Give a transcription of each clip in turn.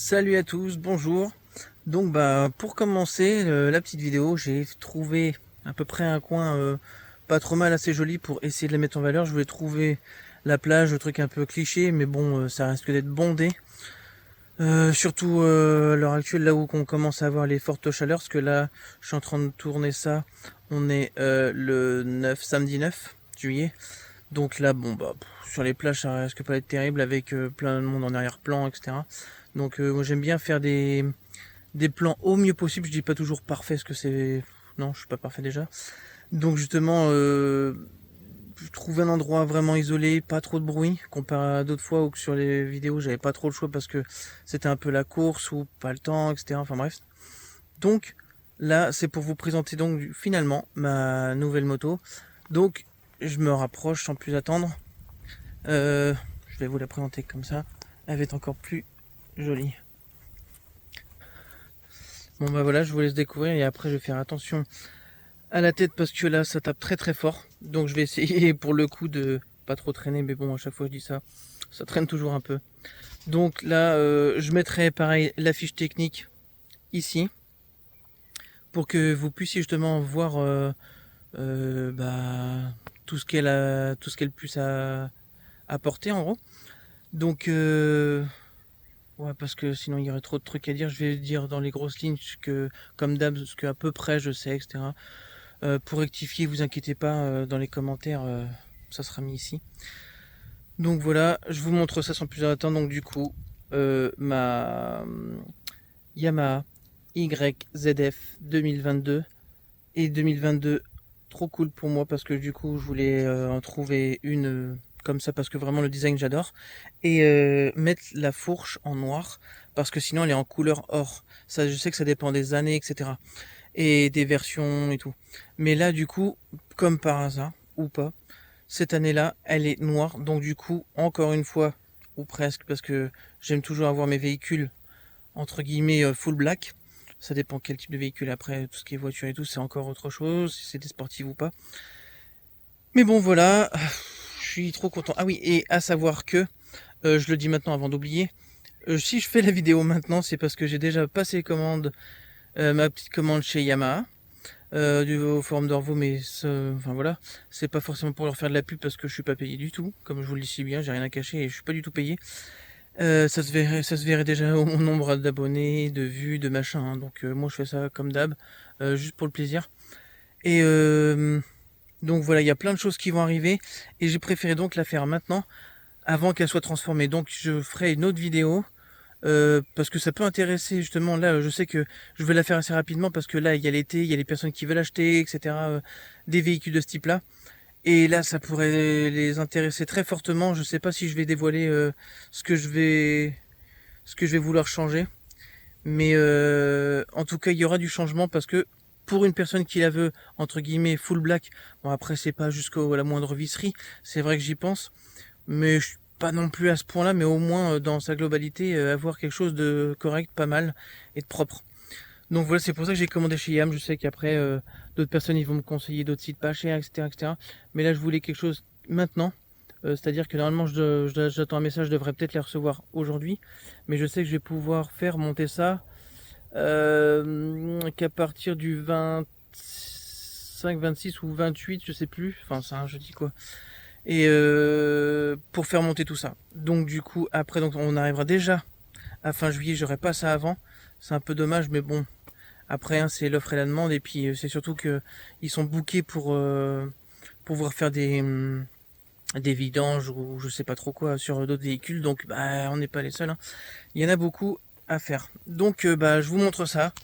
Salut à tous, bonjour. Donc pour commencer la petite vidéo, j'ai trouvé à peu près un coin pas trop mal, assez joli pour essayer de la mettre en valeur. Je voulais trouver la plage, le truc un peu cliché, mais bon, ça risque d'être bondé. Surtout à l'heure actuelle, là où on commence à avoir les fortes chaleurs, parce que là, je suis en train de tourner ça. On est le 9, samedi 9 juillet. Donc là, sur les plages, ça risque pas d'être terrible avec plein de monde en arrière-plan, etc. Donc moi j'aime bien faire des plans au mieux possible. Je dis pas toujours parfait, parce que c'est... Non, je suis pas parfait déjà. Donc justement, trouver un endroit vraiment isolé, pas trop de bruit, comparé à d'autres fois où sur les vidéos j'avais pas trop le choix parce que c'était un peu la course ou pas le temps, etc. Enfin bref. Donc là, c'est pour vous présenter donc finalement ma nouvelle moto. Donc je me rapproche sans plus attendre. Je vais vous la présenter comme ça. Elle va être encore plus jolie. Bon bah voilà, je vous laisse découvrir et après je vais faire attention à la tête parce que là ça tape très très fort. Donc je vais essayer pour le coup de pas trop traîner, mais bon à chaque fois je dis ça, ça traîne toujours un peu. Donc là je mettrai pareil la fiche technique ici pour que vous puissiez justement voir tout ce qu'elle puisse apporter en gros. Donc ouais, parce que sinon il y aurait trop de trucs à dire. Je vais dire dans les grosses lignes que, comme d'hab, ce que à peu près je sais, etc. Pour rectifier, vous inquiétez pas, dans les commentaires, ça sera mis ici. Donc voilà, je vous montre ça sans plus attendre. Donc du coup, ma Yamaha YZF 2022 et 2022, trop cool pour moi parce que du coup, je voulais en trouver une comme ça parce que vraiment le design j'adore et mettre la fourche en noir parce que sinon elle est en couleur or. Ça, je sais que ça dépend des années, etc. et des versions et tout. Mais là, du coup, comme par hasard, ou pas, cette année-là, elle est noire. Donc du coup, encore une fois, ou presque, parce que j'aime toujours avoir mes véhicules, entre guillemets, full black. Ça dépend quel type de véhicule. Après, tout ce qui est voiture et tout, c'est encore autre chose, si c'est des sportifs ou pas. Mais bon, voilà, je suis trop content. Ah oui, et à savoir que, je le dis maintenant avant d'oublier, si je fais la vidéo maintenant, c'est parce que j'ai déjà passé commande, ma petite commande chez Yamaha. Au forum d'Orvo, mais enfin voilà, c'est pas forcément pour leur faire de la pub parce que je suis pas payé du tout, comme je vous le dis si bien, j'ai rien à cacher et je suis pas du tout payé. Ça se verrait déjà au nombre d'abonnés, de vues, de machin, hein. Donc moi je fais ça comme d'hab, juste pour le plaisir. Et donc voilà, il y a plein de choses qui vont arriver et j'ai préféré donc la faire maintenant, avant qu'elle soit transformée. Donc je ferai une autre vidéo parce que ça peut intéresser justement. Là je sais que je vais la faire assez rapidement parce que là il y a l'été, il y a les personnes qui veulent acheter, etc. Des véhicules de ce type là, et là ça pourrait les intéresser très fortement. Je sais pas si je vais dévoiler ce que je vais vouloir changer, mais en tout cas il y aura du changement parce que pour une personne qui la veut entre guillemets full black, bon après c'est pas jusqu'à la moindre visserie, c'est vrai que j'y pense, mais pas non plus à ce point-là, mais au moins dans sa globalité, avoir quelque chose de correct, pas mal et de propre. Donc voilà, c'est pour ça que j'ai commandé chez Yam. Je sais qu'après, d'autres personnes ils vont me conseiller d'autres sites pas chers, etc., etc. Mais là, je voulais quelque chose maintenant. C'est-à-dire que normalement, j'attends un message, je devrais peut-être les recevoir aujourd'hui. Mais je sais que je vais pouvoir faire monter ça qu'à partir du 25, 26 ou 28, je sais plus. Enfin, c'est un jeudi quoi, et pour faire monter tout ça. Donc du coup après donc on arrivera déjà à fin juillet, j'aurai pas ça avant. C'est un peu dommage mais bon, après hein, c'est l'offre et la demande et puis c'est surtout que ils sont bookés pour pouvoir faire des vidanges ou je sais pas trop quoi sur d'autres véhicules, donc bah on n'est pas les seuls, hein. Il y en a beaucoup à faire. Donc bah je vous montre ça.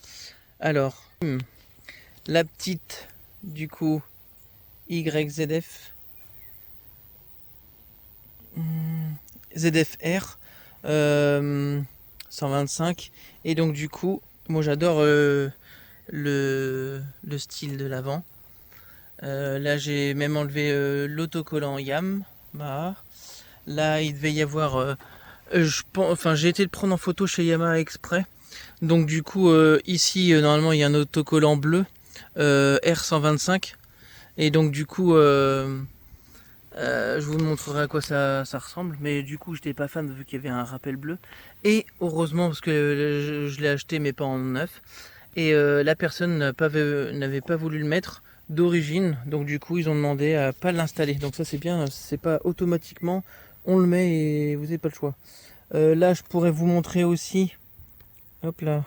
Alors la petite du coup YZF ZFR 125. Et donc du coup, moi j'adore le style de l'avant. Là j'ai même enlevé l'autocollant Yam. Bah, là il devait y avoir... enfin j'ai été le prendre en photo chez Yamaha exprès. Donc du coup ici normalement il y a un autocollant bleu R125. Et donc du coup Je vous montrerai à quoi ça ressemble, mais du coup j'étais pas fan vu qu'il y avait un rappel bleu. Et heureusement parce que je l'ai acheté mais pas en neuf. Et la personne n'avait pas voulu le mettre d'origine, donc du coup ils ont demandé à pas l'installer. Donc ça c'est bien, c'est pas automatiquement on le met et vous n'avez pas le choix. Là je pourrais vous montrer aussi, hop là,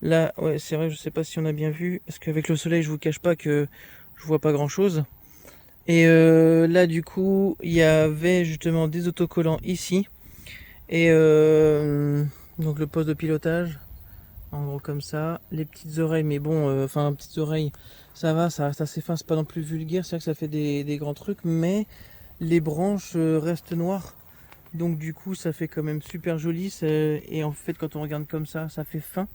là ouais c'est vrai, je sais pas si on a bien vu, parce qu'avec le soleil je vous cache pas que je vois pas grand chose. Et là du coup il y avait justement des autocollants ici et donc le poste de pilotage en gros comme ça, les petites oreilles, mais bon enfin petites oreilles ça va, ça reste assez fin, c'est pas non plus vulgaire, c'est vrai que ça fait des grands trucs, mais les branches restent noires, donc du coup ça fait quand même super joli, et en fait quand on regarde comme ça fait fin,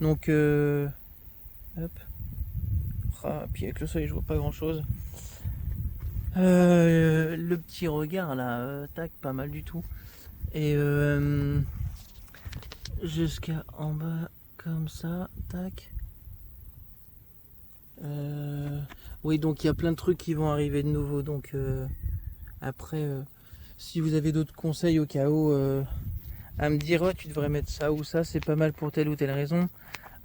donc hop. Ah, puis avec le soleil je vois pas grand chose. Le petit regard là, tac, pas mal du tout. Et jusqu'à en bas, comme ça, tac. Oui, donc il y a plein de trucs qui vont arriver de nouveau. Donc après, si vous avez d'autres conseils au cas où, à me dire, ouais, tu devrais mettre ça ou ça, c'est pas mal pour telle ou telle raison.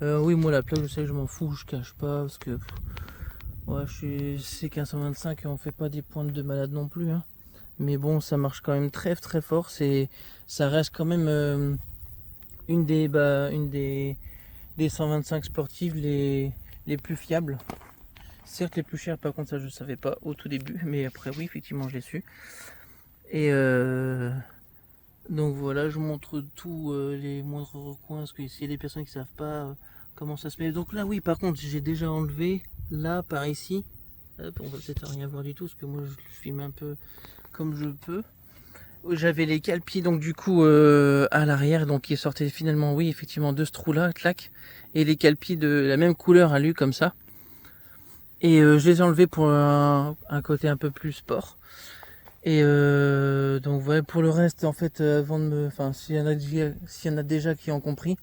Oui, moi la plaque, je sais que je m'en fous, je cache pas, parce que ouais, c'est 1525 et on fait pas des pointes de malade non plus, hein. Mais bon, ça marche quand même très très fort. Ça reste quand même une des 125 sportives les plus fiables. Certes les plus chères, par contre ça je savais pas au tout début, mais après oui effectivement je l'ai su. Et donc voilà, je vous montre tous les moindres recoins, parce que s'il y a des personnes qui savent pas comment ça se met. Donc là oui, par contre j'ai déjà enlevé là par ici. Hop, on va peut-être rien voir du tout, parce que moi je filme un peu comme je peux. J'avais les calpiers donc du coup à l'arrière, donc il sortait finalement oui effectivement de ce trou là, clac, et les calpiers de la même couleur à lui comme ça. Et je les ai enlevés pour un côté un peu plus sport. Et donc ouais, pour le reste en fait avant de me, enfin s'il y en a déjà qui ont compris,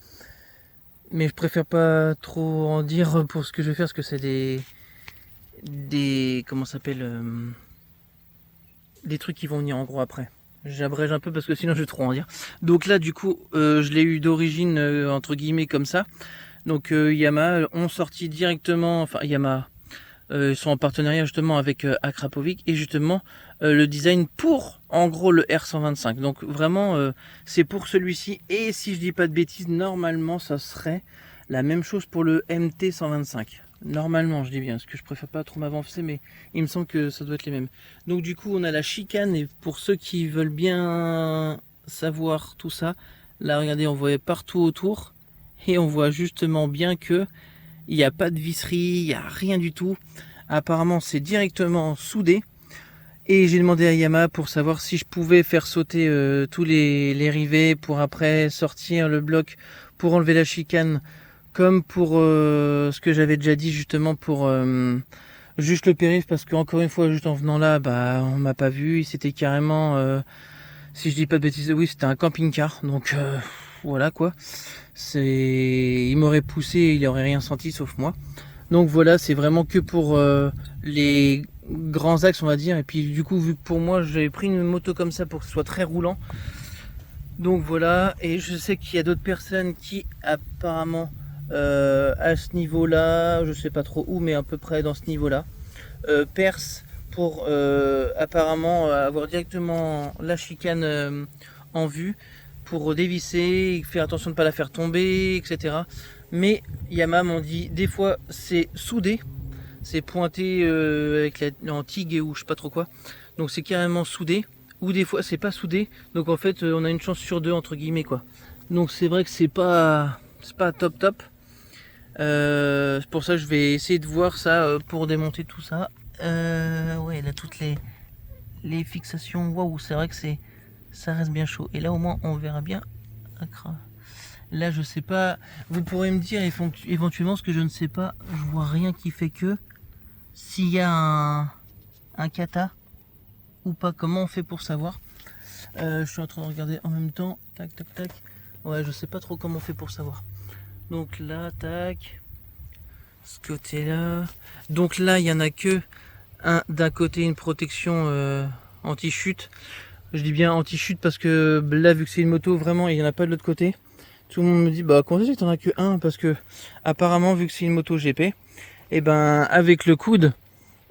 mais je préfère pas trop en dire pour ce que je vais faire, parce que c'est des comment ça s'appelle des trucs qui vont venir en gros après. J'abrège un peu parce que sinon je vais trop en dire. Donc là du coup je l'ai eu d'origine entre guillemets comme ça. Donc Yamaha ont sorti directement, enfin Yamaha, ils sont en partenariat justement avec Akrapovic, et justement le design pour en gros le R125. Donc vraiment c'est pour celui-ci, et si je dis pas de bêtises, normalement ça serait la même chose pour le MT125. Normalement, je dis bien, parce que je préfère pas trop m'avancer, mais il me semble que ça doit être les mêmes. Donc du coup, on a la chicane, et pour ceux qui veulent bien savoir tout ça, là regardez, on voit partout autour, et on voit justement bien que il n'y a pas de visserie, il n'y a rien du tout. Apparemment, c'est directement soudé. Et j'ai demandé à Yamaha pour savoir si je pouvais faire sauter tous les rivets pour après sortir le bloc pour enlever la chicane, comme pour ce que j'avais déjà dit justement pour juste le périph', parce que encore une fois, juste en venant là, bah on m'a pas vu. C'était carrément, si je dis pas de bêtises, oui, c'était un camping-car. Donc voilà quoi. Il m'aurait poussé, il aurait rien senti sauf moi. Donc voilà, c'est vraiment que pour les grands axes, on va dire. Et puis du coup, vu que pour moi j'avais pris une moto comme ça pour que ce soit très roulant, donc voilà. Et je sais qu'il y a d'autres personnes qui apparemment à ce niveau là, je sais pas trop où, mais à peu près dans ce niveau là, percent pour apparemment avoir directement la chicane en vue, pour dévisser, faire attention de ne pas la faire tomber, etc. Mais Yamaha m'ont dit des fois c'est soudé, c'est pointé avec en TIG ou je sais pas trop quoi, donc c'est carrément soudé, ou des fois c'est pas soudé, donc en fait on a une chance sur deux entre guillemets quoi. Donc c'est vrai que c'est pas top top. C'est pour ça que je vais essayer de voir ça pour démonter tout ça. Ouais, là toutes les fixations, waouh, c'est vrai que ça reste bien chaud. Et là au moins on verra bien. Là je sais pas, vous pourrez me dire éventuellement, ce que je ne sais pas, je vois rien qui fait que s'il y a un kata ou pas, comment on fait pour savoir. Je suis en train de regarder en même temps, tac tac tac. Ouais, je sais pas trop comment on fait pour savoir. Donc là, tac, ce côté là, donc là il y en a que d'un côté une protection anti-chute. Je dis bien anti-chute parce que là, vu que c'est une moto, vraiment, il n'y en a pas de l'autre côté. Tout le monde me dit, bah comment ça, t'en as que un? Parce que apparemment, vu que c'est une moto GP, et ben avec le coude,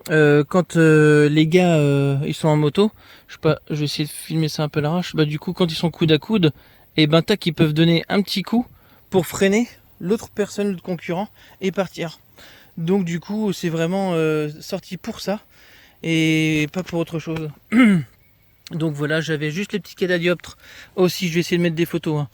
quand les gars ils sont en moto, je sais pas, je vais essayer de filmer ça un peu à l'arrache. Bah du coup, quand ils sont coude à coude, et ben tac, ils peuvent donner un petit coup pour freiner l'autre personne, le concurrent, et partir. Donc du coup, c'est vraiment sorti pour ça et pas pour autre chose. Donc voilà, j'avais juste les petits cadadioptres. Aussi, je vais essayer de mettre des photos. Hein.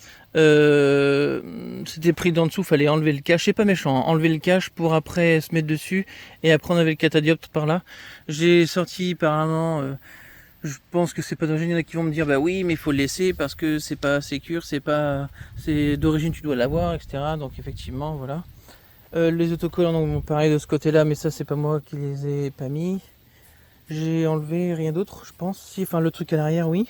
C'était pris d'en dessous, fallait enlever le cache. C'est pas méchant, hein. Enlever le cache pour après se mettre dessus. Et après, on avait le catadioptre par là. J'ai sorti apparemment. Je pense que c'est pas d'origine. Il y en a qui vont me dire bah oui, mais il faut le laisser parce que c'est pas sécure, c'est d'origine, tu dois l'avoir, etc. Donc effectivement, voilà. Les autocollants, donc pareil de ce côté-là, mais ça, c'est pas moi qui les ai pas mis. J'ai enlevé rien d'autre, je pense. Si, enfin le truc à l'arrière, oui.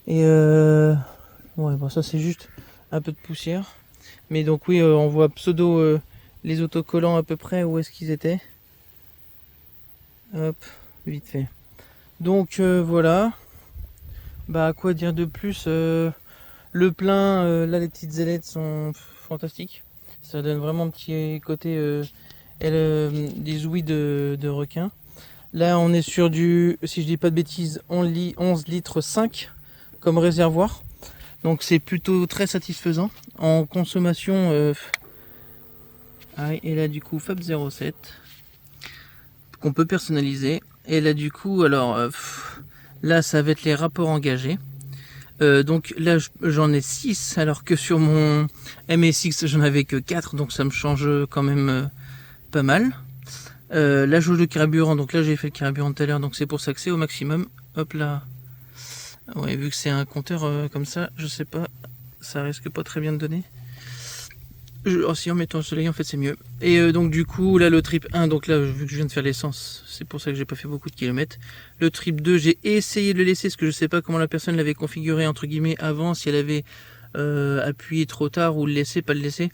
Et ouais, bon, ça c'est juste un peu de poussière. Mais donc oui, on voit pseudo les autocollants à peu près où est-ce qu'ils étaient. Hop, vite fait. Donc voilà. Bah quoi dire de plus, le plein, là les petites ailettes sont fantastiques. Ça donne vraiment un petit côté des ouïes de requin. Là, on est sur du, si je dis pas de bêtises, 11 litres 5 comme réservoir. Donc c'est plutôt très satisfaisant. En consommation, et là du coup Fab 07 qu'on peut personnaliser. Et là du coup, alors là ça va être les rapports engagés. Donc là j'en ai 6 alors que sur mon MSX j'en avais que 4, donc ça me change quand même pas mal. La jauge de carburant, donc là j'ai fait le carburant tout à l'heure, donc c'est pour ça que c'est au maximum. Hop là. Ouais, vu que c'est un compteur comme ça, je sais pas, ça risque pas très bien de donner. Oh si, en mettant le soleil en fait c'est mieux. Et donc du coup là le trip 1, donc là vu que je viens de faire l'essence, c'est pour ça que j'ai pas fait beaucoup de kilomètres. Le trip 2, j'ai essayé de le laisser parce que je sais pas comment la personne l'avait configuré entre guillemets avant, si elle avait appuyé trop tard ou le laisser, pas le laisser.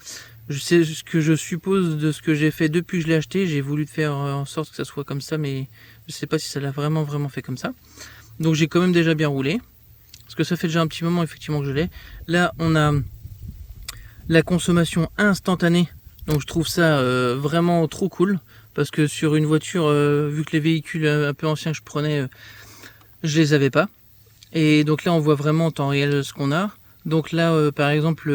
Je sais ce que je suppose de ce que j'ai fait depuis que je l'ai acheté. J'ai voulu faire en sorte que ça soit comme ça, mais je sais pas si ça l'a vraiment fait comme ça. Donc j'ai quand même déjà bien roulé, parce que ça fait déjà un petit moment effectivement que je l'ai. Là on a la consommation instantanée, donc je trouve ça vraiment trop cool, parce que sur une voiture, vu que les véhicules un peu anciens que je prenais, je les avais pas. Et donc là on voit vraiment en temps réel ce qu'on a. Donc là, par exemple,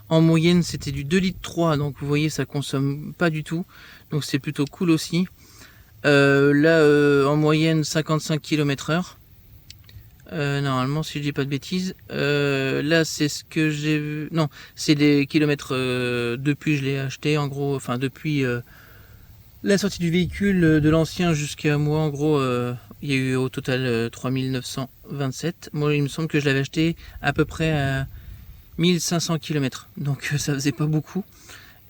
en moyenne, c'était du 2,3 litres. Donc vous voyez, ça consomme pas du tout. Donc c'est plutôt cool aussi. Là, en moyenne, 55 km/h. Normalement, si je dis pas de bêtises. Là, c'est ce que j'ai vu. Non, c'est des kilomètres depuis je l'ai acheté. En gros, enfin depuis la sortie du véhicule de l'ancien jusqu'à moi. En gros, il y a eu au total 3927. Moi, il me semble que je l'avais acheté à peu près à 1500 km. Donc ça faisait pas beaucoup.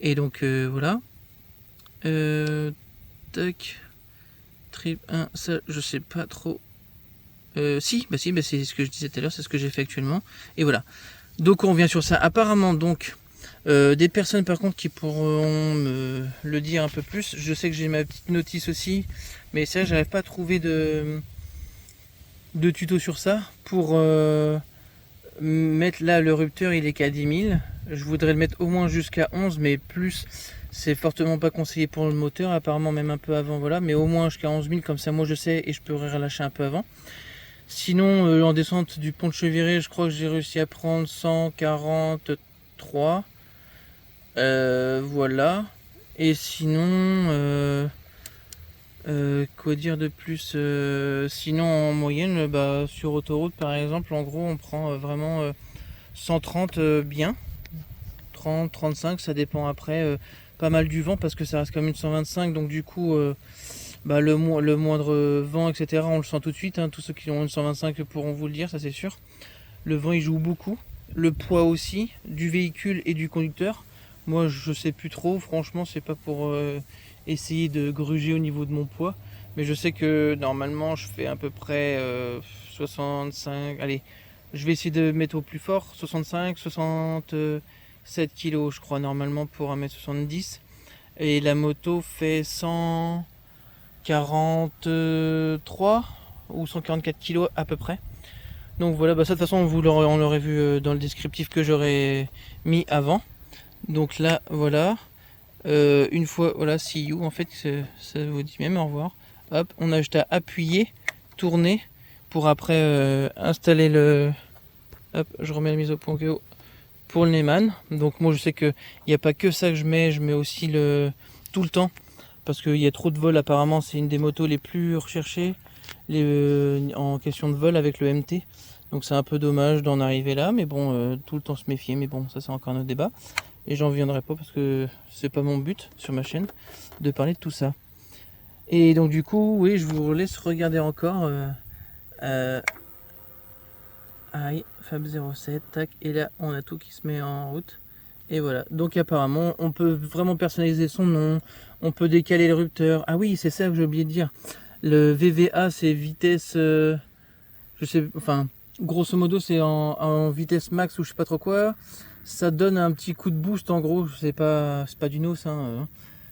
Et donc voilà. Tac. Trip 1, ça je sais pas trop. Si, c'est ce que je disais tout à l'heure, c'est ce que j'ai fait actuellement. Et voilà. Donc on revient sur ça. Apparemment donc des personnes par contre qui pourront me le dire un peu plus. Je sais que j'ai ma petite notice aussi, mais ça j'arrive pas à trouver de tuto sur ça pour mettre là le rupteur il est qu'à 10 000. Je voudrais le mettre au moins jusqu'à 11, mais plus c'est fortement pas conseillé pour le moteur, apparemment même un peu avant, voilà, mais au moins jusqu'à 11 000, comme ça moi je sais et je pourrais relâcher un peu avant. Sinon en descente du pont de Cheviré, je crois que j'ai réussi à prendre 143. Voilà. Et sinon quoi dire de plus, sinon en moyenne, sur autoroute par exemple, en gros on prend vraiment 130 bien, 30, 35, ça dépend après, pas mal du vent parce que ça reste comme une 125, donc du coup le moindre vent etc on le sent tout de suite, hein. Tous ceux qui ont une 125 pourront vous le dire, ça c'est sûr. Le vent il joue beaucoup, le poids aussi du véhicule et du conducteur. Moi je sais plus trop, franchement c'est pas pour essayer de gruger au niveau de mon poids, mais je sais que normalement je fais à peu près 65, allez je vais essayer de mettre au plus fort 65, 67 kg je crois normalement pour 1m70, et la moto fait 143, ou 144 kg à peu près. Donc voilà, bah ça de toute façon on l'aurait vu dans le descriptif que j'aurais mis avant. Donc là voilà, une fois, voilà, see you, en fait ça vous dit même au revoir. Hop, on a juste à appuyer, tourner pour après installer le... Hop, je remets la mise au point pour le Neyman. Donc moi je sais que il n'y a pas que ça que je mets aussi le tout le temps parce qu'il y a trop de vol. Apparemment c'est une des motos les plus recherchées en question de vol avec le MT. Donc c'est un peu dommage d'en arriver là, mais bon, tout le temps se méfier. Mais bon, ça c'est encore un autre débat. Et j'en viendrai pas parce que c'est pas mon but sur ma chaîne de parler de tout ça. Et donc du coup, oui, je vous laisse regarder encore. Aïe, Fab07, tac, et là on a tout qui se met en route. Et voilà, donc apparemment on peut vraiment personnaliser son nom, on peut décaler le rupteur. Ah oui, c'est ça que j'ai oublié de dire. Le VVA c'est vitesse, je sais, enfin, grosso modo c'est en vitesse max ou je sais pas trop quoi. Ça donne un petit coup de boost en gros, c'est pas du NOS, hein,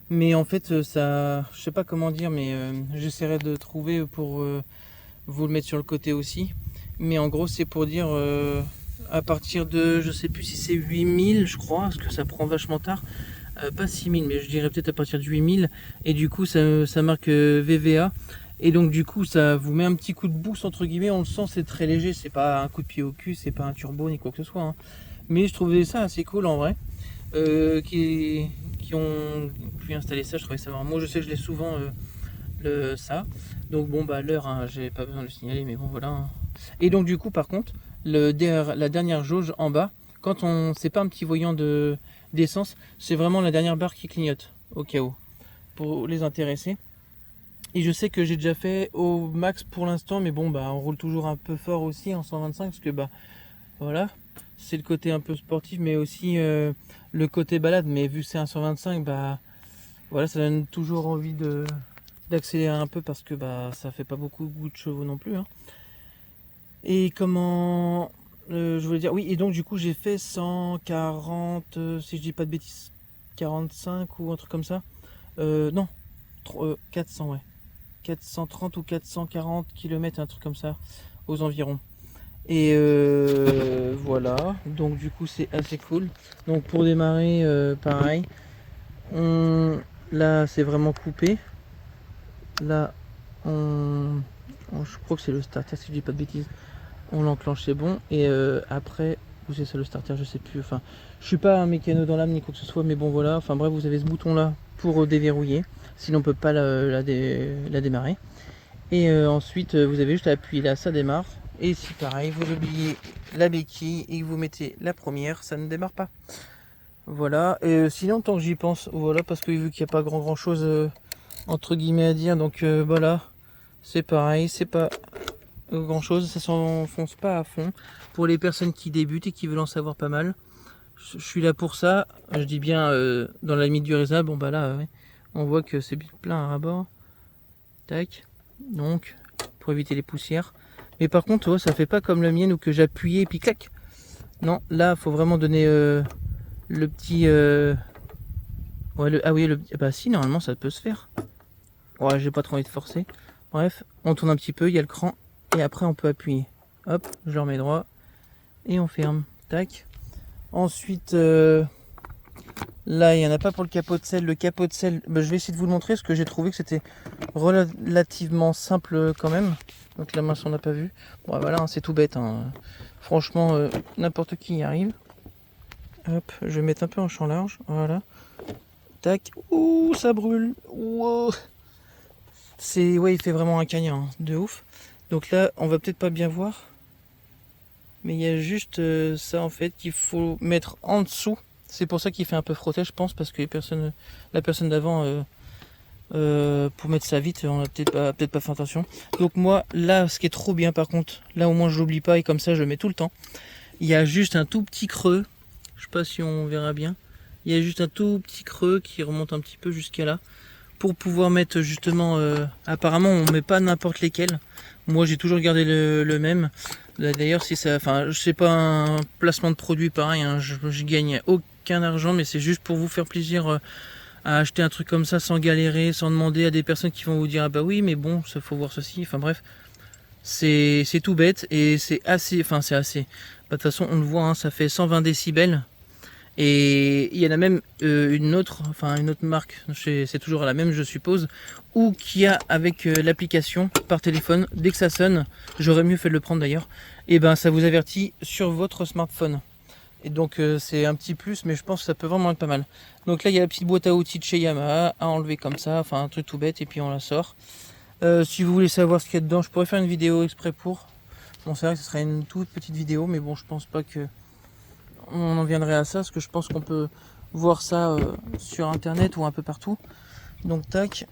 mais en fait ça, je sais pas comment dire, mais j'essaierai de trouver pour vous le mettre sur le côté aussi. Mais en gros c'est pour dire à partir de, je sais plus si c'est 8000 je crois, parce que ça prend vachement tard, pas 6000 mais je dirais peut-être à partir de 8000, et du coup ça marque VVA, et donc du coup ça vous met un petit coup de boost entre guillemets, on le sent, c'est très léger, c'est pas un coup de pied au cul, c'est pas un turbo ni quoi que ce soit, hein. Mais je trouvais ça assez cool en vrai, qui ont pu installer ça, je trouvais ça marrant. Moi je sais que je l'ai souvent ça, donc bon bah l'heure, hein, j'ai pas besoin de le signaler, mais bon voilà, hein. Et donc du coup par contre la dernière jauge en bas, quand on c'est pas un petit voyant d'essence, c'est vraiment la dernière barre qui clignote au cas où, pour les intéresser. Et je sais que j'ai déjà fait au max pour l'instant, mais bon bah on roule toujours un peu fort aussi en 125 parce que bah voilà, c'est le côté un peu sportif, mais aussi le côté balade. Mais vu que c'est un 125, bah voilà, ça donne toujours envie d'accélérer un peu parce que bah ça fait pas beaucoup de goût de chevaux non plus, hein. Et comment je voulais dire, oui, et donc du coup j'ai fait 140, si je dis pas de bêtises, 45 ou un truc comme ça, non, 400, ouais, 430 ou 440 km, un truc comme ça aux environs. Et voilà, donc du coup c'est assez cool. Donc pour démarrer, pareil, là c'est vraiment coupé. Là je crois que c'est le starter si je dis pas de bêtises. On l'enclenche, c'est bon. Et après, où c'est ça le starter, je sais plus. Enfin, je suis pas un mécano dans l'âme ni quoi que ce soit, mais bon voilà. Enfin bref, vous avez ce bouton là pour déverrouiller. Sinon on peut pas la démarrer. Et ensuite, vous avez juste à appuyer là, ça démarre. Et si pareil, vous oubliez la béquille et que vous mettez la première, ça ne démarre pas. Voilà. Et sinon, tant que j'y pense, voilà, parce que vu qu'il n'y a pas grand chose entre guillemets à dire, donc voilà, c'est pareil, c'est pas grand chose, ça s'enfonce pas à fond. Pour les personnes qui débutent et qui veulent en savoir pas mal, je suis là pour ça. Je dis bien dans la limite du raisonnable. Bon bah là, ouais, on voit que c'est plein à ras-bord. Tac. Donc, pour éviter les poussières. Mais par contre, ouais, ça fait pas comme la mienne où que j'appuyais et puis clac. Non, là, faut vraiment donner le petit... Ouais, ah oui, bah si, normalement, ça peut se faire. Ouais, j'ai pas trop envie de forcer. Bref, on tourne un petit peu, il y a le cran. Et après, on peut appuyer. Hop, je le remets droit. Et on ferme. Tac. Ensuite, là, il n'y en a pas pour le capot de selle. Le capot de selle, bah, je vais essayer de vous le montrer parce que j'ai trouvé que c'était relativement simple quand même. Donc la mince, on n'a pas vu. Bon, voilà, hein, c'est tout bête, hein. Franchement, n'importe qui y arrive. Hop, je vais mettre un peu en champ large. Voilà. Tac. Ouh, ça brûle. Wow. Ouais, il fait vraiment un cagnard, hein, de ouf. Donc là, on va peut-être pas bien voir. Mais il y a juste ça en fait qu'il faut mettre en dessous. C'est pour ça qu'il fait un peu frotté, je pense, parce que la personne d'avant, pour mettre ça vite, on a peut-être pas fait attention. Donc moi, là, ce qui est trop bien par contre, là au moins je l'oublie pas et comme ça je le mets tout le temps. Il y a juste un tout petit creux. Je sais pas si on verra bien. Il y a juste un tout petit creux qui remonte un petit peu jusqu'à là. Pour pouvoir mettre justement, apparemment on met pas n'importe lesquels. Moi j'ai toujours gardé le même. D'ailleurs si ça, enfin je sais pas un placement de produit pareil, hein, je gagne aucun argent, mais c'est juste pour vous faire plaisir à acheter un truc comme ça sans galérer, sans demander à des personnes qui vont vous dire ah bah oui mais bon ça faut voir ceci. Enfin bref, C'est tout bête et c'est assez, enfin c'est assez. Bah, de toute façon on le voit, hein, ça fait 120 décibels. Et il y en a même une autre marque, c'est toujours la même je suppose, ou qui a avec l'application par téléphone, dès que ça sonne, j'aurais mieux fait de le prendre d'ailleurs, et ben ça vous avertit sur votre smartphone. Et donc c'est un petit plus, mais je pense que ça peut vraiment être pas mal. Donc là il y a la petite boîte à outils de chez Yamaha à enlever comme ça, enfin un truc tout bête et puis on la sort. Si vous voulez savoir ce qu'il y a dedans, je pourrais faire une vidéo exprès pour. Bon c'est vrai que ce serait une toute petite vidéo, mais bon je pense pas que on en viendrait à ça, parce que je pense qu'on peut voir ça sur internet ou un peu partout. Donc tac,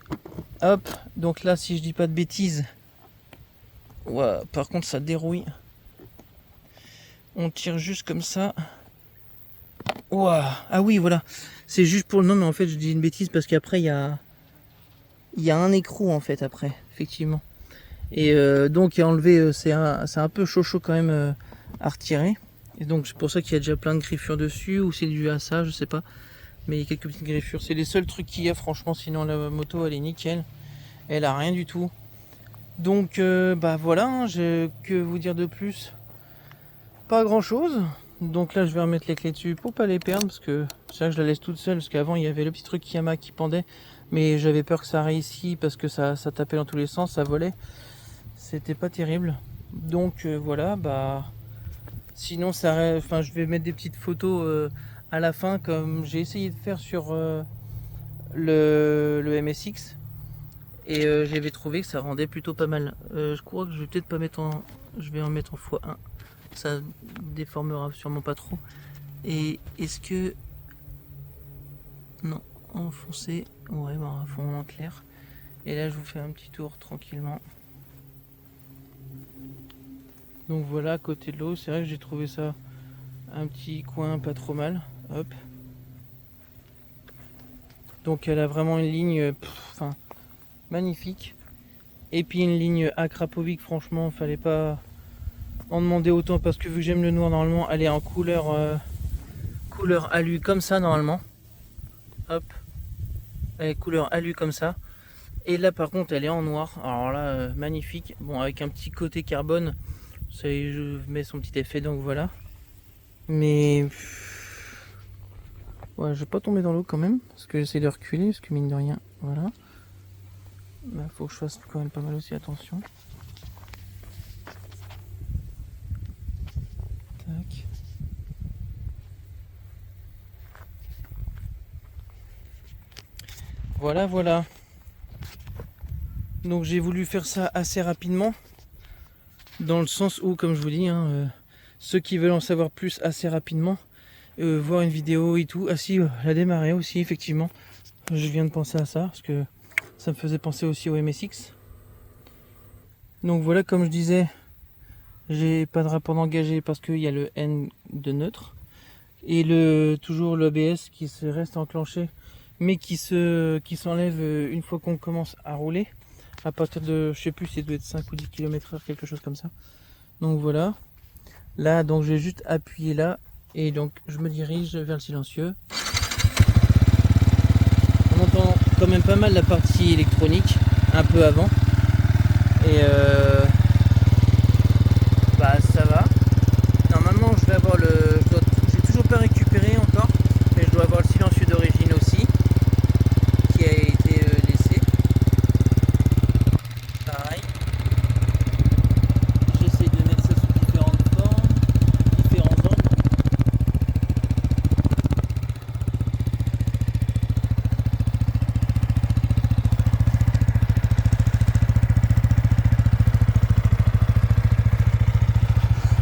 hop, donc là si je dis pas de bêtises, ouais, par contre ça dérouille. On tire juste comme ça. Ouah. Ah oui voilà, c'est juste pour le nom, mais en fait je dis une bêtise parce qu'après il y a un écrou en fait après, effectivement. Et donc à enlever, c'est un peu chaud quand même à retirer. Et donc c'est pour ça qu'il y a déjà plein de griffures dessus, ou c'est dû à ça, je sais pas. Mais il y a quelques petites griffures, c'est les seuls trucs qu'il y a franchement, sinon la moto elle est nickel. Elle a rien du tout. Donc bah voilà, hein, que vous dire de plus? Pas grand chose. Donc là je vais remettre les clés dessus pour pas les perdre, parce que c'est vrai que je la laisse toute seule, parce qu'avant il y avait le petit truc Yamaha qui pendait, mais j'avais peur que ça réussisse parce que ça tapait dans tous les sens, ça volait. C'était pas terrible. Donc voilà, bah sinon ça, enfin je vais mettre des petites photos à la fin, comme j'ai essayé de faire sur le MSX, et j'avais trouvé que ça rendait plutôt pas mal. Je crois que je vais peut-être pas mettre en, je vais en mettre en x1, ça déformera sûrement pas trop. Et est-ce que non, en foncé, ouais, bah, à fond en clair. Et là je vous fais un petit tour tranquillement. Donc voilà, à côté de l'eau, c'est vrai que j'ai trouvé ça un petit coin pas trop mal. Hop. Donc elle a vraiment une ligne magnifique. Et puis une ligne à Krapovic, franchement, fallait pas en demander autant, parce que vu que j'aime le noir, normalement, elle est en couleur alu comme ça normalement. Hop. Elle est couleur alu comme ça. Et là par contre elle est en noir. Alors là magnifique. Bon, avec un petit côté carbone. Ça y est, je mets son petit effet, donc voilà. Mais ouais, je vais pas tomber dans l'eau quand même, parce que j'essaie de reculer, parce que mine de rien, voilà. Bah, faut que je fasse quand même pas mal aussi attention. Tac. Voilà, voilà. Donc j'ai voulu faire ça assez rapidement, dans le sens où, comme je vous dis, hein, ceux qui veulent en savoir plus assez rapidement, voir une vidéo et tout. Ah si, la démarrer aussi, effectivement. Je viens de penser à ça, parce que ça me faisait penser aussi au MSX. Donc voilà, comme je disais, j'ai pas de rapport d'engagé parce qu'il y a le N de neutre. Et toujours l'ABS qui se reste enclenché, mais qui s'enlève une fois qu'on commence à rouler. À partir de, je sais plus si ça doit être 5 ou 10 km/h, quelque chose comme ça. Donc voilà. Là, donc je vais juste appuyer là. Et donc je me dirige vers le silencieux. On entend quand même pas mal la partie électronique, un peu avant. Et bah ça va. Normalement je vais avoir j'ai toujours pas récupéré encore, mais je dois avoir le silencieux d'origine aussi, qui a été laissé. Pareil. J'essaie de mettre ça sous différentes formes, différents angles.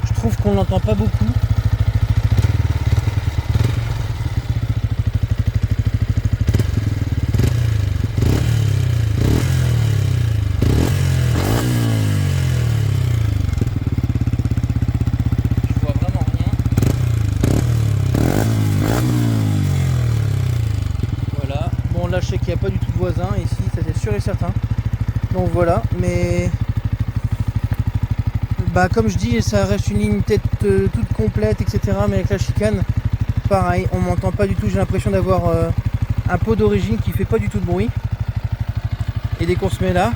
Je trouve qu'on l'entend pas beaucoup. Là je sais qu'il n'y a pas du tout de voisin ici, ça c'est sûr et certain. Donc voilà, mais bah comme je dis, ça reste une ligne tête toute complète, etc. Mais avec la chicane, pareil, on m'entend pas du tout. J'ai l'impression d'avoir un pot d'origine qui fait pas du tout de bruit. Et dès qu'on se met là,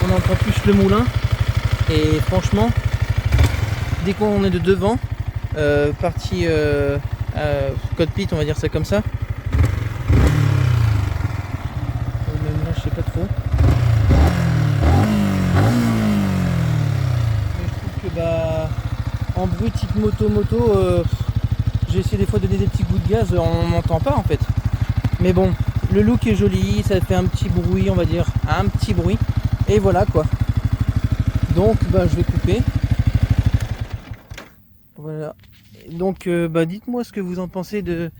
on entend plus le moulin. Et franchement, dès qu'on est de devant, partie cockpit, on va dire ça comme ça. Même là, je sais pas trop. Mais je trouve que bah, en bruit type moto, j'ai essayé des fois de donner des petits coups de gaz, on n'entend pas en fait. Mais bon, le look est joli, ça fait un petit bruit, on va dire, un petit bruit. Et voilà quoi. Donc bah, je vais couper. Voilà. Donc bah, dites-moi ce que vous en pensez de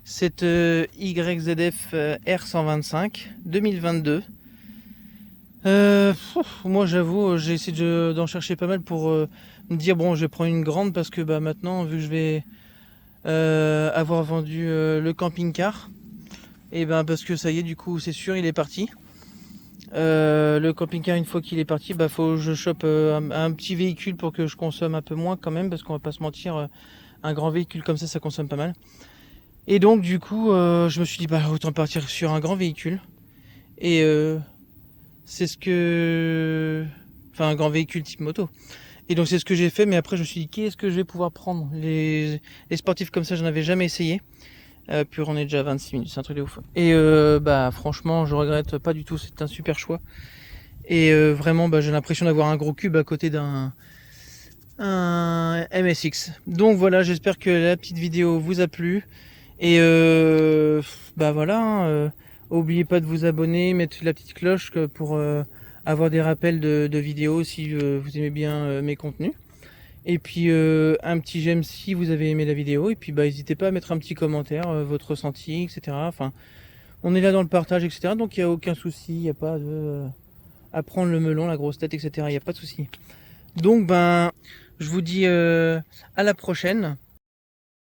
cette YZF R125 2022. Moi j'avoue, j'ai essayé d'en chercher pas mal pour me dire bon, je vais prendre une grande parce que bah, maintenant, vu que je vais avoir vendu le camping-car, et ben parce que ça y est, du coup, c'est sûr, il est parti. Le camping-car, une fois qu'il est parti, bah faut que je chope un petit véhicule pour que je consomme un peu moins quand même, parce qu'on va pas se mentir, un grand véhicule comme ça consomme pas mal. Et donc du coup, je me suis dit bah autant partir sur un grand véhicule. Et c'est ce que, enfin un grand véhicule type moto. Et donc c'est ce que j'ai fait, mais après je me suis dit qu'est-ce que je vais pouvoir prendre. Les sportifs comme ça, je n'en avais jamais essayé. Puis on est déjà à 26 minutes, c'est un truc de ouf. Et bah franchement, je regrette pas du tout, c'est un super choix. Et vraiment, bah, j'ai l'impression d'avoir un gros cube à côté d'un MSX. Donc voilà, j'espère que la petite vidéo vous a plu. Et bah voilà, oubliez pas de vous abonner, mettre la petite cloche pour avoir des rappels de vidéos si vous aimez bien mes contenus. Et puis un petit j'aime si vous avez aimé la vidéo. Et puis bah n'hésitez pas à mettre un petit commentaire, votre ressenti, etc. Enfin, on est là dans le partage, etc. Donc il n'y a aucun souci, il n'y a pas de à prendre le melon, la grosse tête, etc. Il n'y a pas de souci. Donc ben, je vous dis à la prochaine.